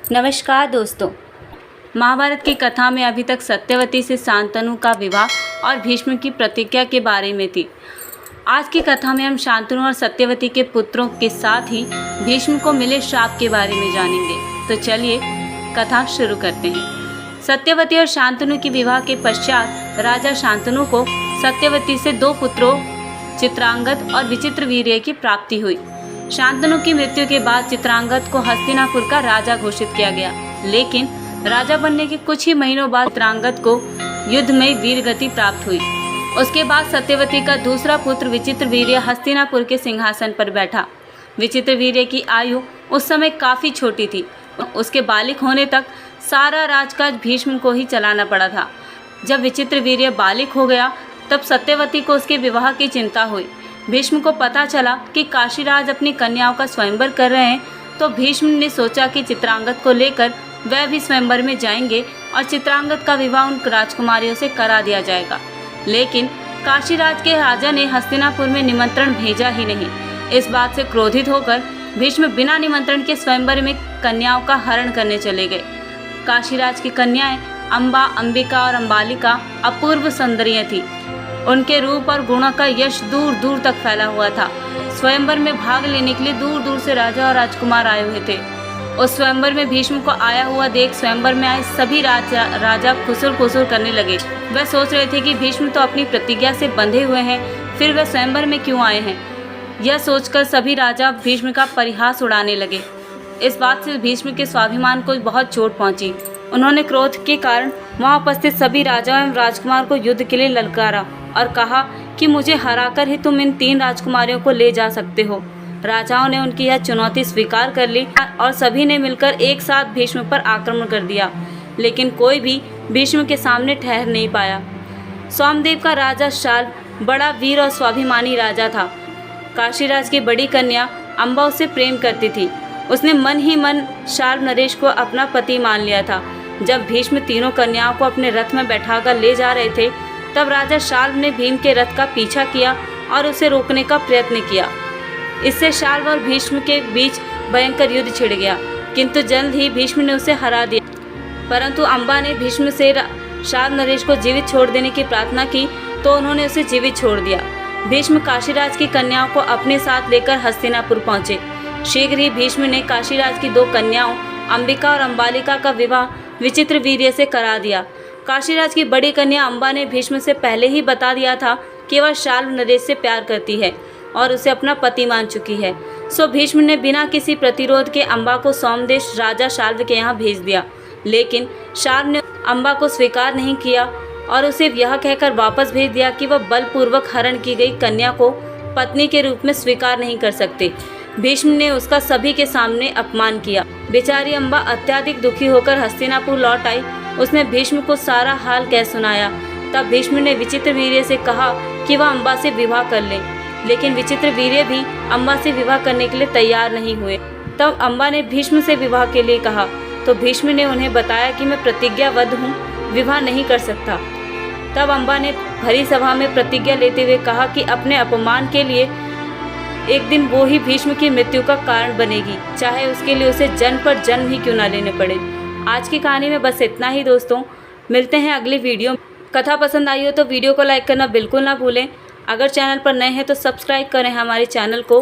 नमस्कार दोस्तों। महाभारत की कथा में अभी तक सत्यवती से शांतनु का विवाह और भीष्म की प्रतिज्ञा के बारे में थी। आज की कथा में हम शांतनु और सत्यवती के पुत्रों के साथ ही भीष्म को मिले श्राप के बारे में जानेंगे। तो चलिए कथा शुरू करते हैं। सत्यवती और शांतनु के विवाह के पश्चात राजा शांतनु को सत्यवती से 2 पुत्रों चित्रांगद और विचित्रवीर्य की प्राप्ति हुई। शांतनु की मृत्यु के बाद चित्रांगद को हस्तिनापुर का राजा घोषित किया गया, लेकिन राजा बनने के कुछ ही महीनों बाद चित्रांगद को युद्ध में वीरगति प्राप्त हुई। उसके बाद सत्यवती का दूसरा पुत्र विचित्रवीर्य हस्तिनापुर के सिंहासन पर बैठा। विचित्रवीर्य की आयु उस समय काफ़ी छोटी थी। उसके बालिक होने तक सारा राजकाज भीष्म को ही चलाना पड़ा था। जब विचित्रवीर्य बालिक हो गया तब सत्यवती को उसके विवाह की चिंता हुई। भीष्म को पता चला कि काशीराज अपनी कन्याओं का स्वयंवर कर रहे हैं, तो भीष्म ने सोचा कि चित्रांगद को लेकर वह भी स्वयंवर में जाएंगे और चित्रांगद का विवाह उन राजकुमारियों से करा दिया जाएगा। लेकिन काशीराज के राजा ने हस्तिनापुर में निमंत्रण भेजा ही नहीं। इस बात से क्रोधित होकर भीष्म बिना निमंत्रण के स्वयंवर में कन्याओं का हरण करने चले गए। काशीराज की कन्याएं अम्बा, अंबिका और अम्बालिका अपूर्व सुंदरियां थीं। उनके रूप और गुणों का यश दूर दूर तक फैला हुआ था। स्वयंवर में भाग लेने के लिए दूर दूर से राजा और राजकुमार आए हुए थे। उस स्वयंवर में भीष्म को आया हुआ देख स्वयंवर में आए सभी राजा खुसुर खुसुर करने लगे। वह सोच रहे थे कि भीष्म तो अपनी प्रतिज्ञा से बंधे हुए हैं, फिर वह स्वयंवर में क्यों आए हैं। यह सोचकर सभी राजा भीष्म का परिहास उड़ाने लगे। इस बात से भीष्म के स्वाभिमान को बहुत चोट पहुंची। उन्होंने क्रोध के कारण वहां उपस्थित सभी राजाओं एवं राजकुमार को युद्ध के लिए ललकारा और कहा कि मुझे हराकर ही तुम इन 3 राजकुमारियों को ले जा सकते हो। राजाओं ने उनकी यह चुनौती स्वीकार कर ली और सभी ने मिलकर एक साथ भीष्म पर आक्रमण कर दिया, लेकिन कोई भी भीष्म के सामने ठहर नहीं पाया। सोमदेव का राजा शाल बड़ा वीर और स्वाभिमानी राजा था। काशीराज की बड़ी कन्या अम्बा उससे प्रेम करती थी। उसने मन ही मन शाल नरेश को अपना पति मान लिया था। जब भीष्म तीनों कन्याओं को अपने रथ में बैठाकर ले जा रहे थे, तब राजा शाल्व ने भीम के रथ का पीछा किया और उसे रोकने का प्रयत्न किया। इससे शाल्व और भीष्म के बीच भयंकर युद्ध छिड़ गया, किंतु जल्द ही भीष्म ने उसे हरा दिया। परंतु अम्बा ने भीष्म से शाल्व नरेश को जीवित छोड़ देने की प्रार्थना की, तो उन्होंने उसे जीवित छोड़ दिया। भीष्म काशीराज की कन्याओं को अपने साथ लेकर हस्तिनापुर पहुंचे। शीघ्र ही भीष्म ने काशीराज की 2 कन्याओं अंबिका और अम्बालिका का विवाह विचित्रवीर्य से करा दिया। काशीराज की बड़ी कन्या अम्बा ने भीष्म से पहले ही बता दिया था कि वह शाल्व नरेश से प्यार करती है और उसे अपना पति मान चुकी है। सो भीष्म ने बिना किसी प्रतिरोध के अम्बा को सोमदेश राजा शाल्व के यहाँ भेज दिया, लेकिन शाल्व ने अम्बा को स्वीकार नहीं किया और उसे यह कहकर वापस भेज दिया कि वह बलपूर्वक हरण की गई कन्या को पत्नी के रूप में स्वीकार नहीं कर सकते। भीष्म ने उसका सभी के सामने अपमान किया। बेचारी अम्बा अत्यधिक दुखी होकर हस्तिनापुर लौट आई। उसने भीष्म को सारा हाल कह सुनाया। तब भीष्म ने विचित्रवीर्य से कहा कि वह अम्बा से विवाह कर ले, लेकिन विचित्रवीर्य भी अम्बा से विवाह करने के लिए तैयार नहीं हुए। तब अम्बा ने भीष्म से विवाह के लिए कहा, तो भीष्म ने उन्हें बताया कि मैं प्रतिज्ञाबद्ध हूँ, विवाह नहीं कर सकता। तब अम्बा ने भरी सभा में प्रतिज्ञा लेते हुए कहा कि अपने अपमान के लिए एक दिन वो ही भीष्म की मृत्यु का कारण बनेगी, चाहे उसके लिए उसे जन्म पर जन्म ही क्यों ना लेने पड़े। आज की कहानी में बस इतना ही दोस्तों। मिलते हैं अगली वीडियो। कथा पसंद आई हो तो वीडियो को लाइक करना बिल्कुल ना भूलें। अगर चैनल पर नए हैं तो सब्सक्राइब करें हमारे चैनल को।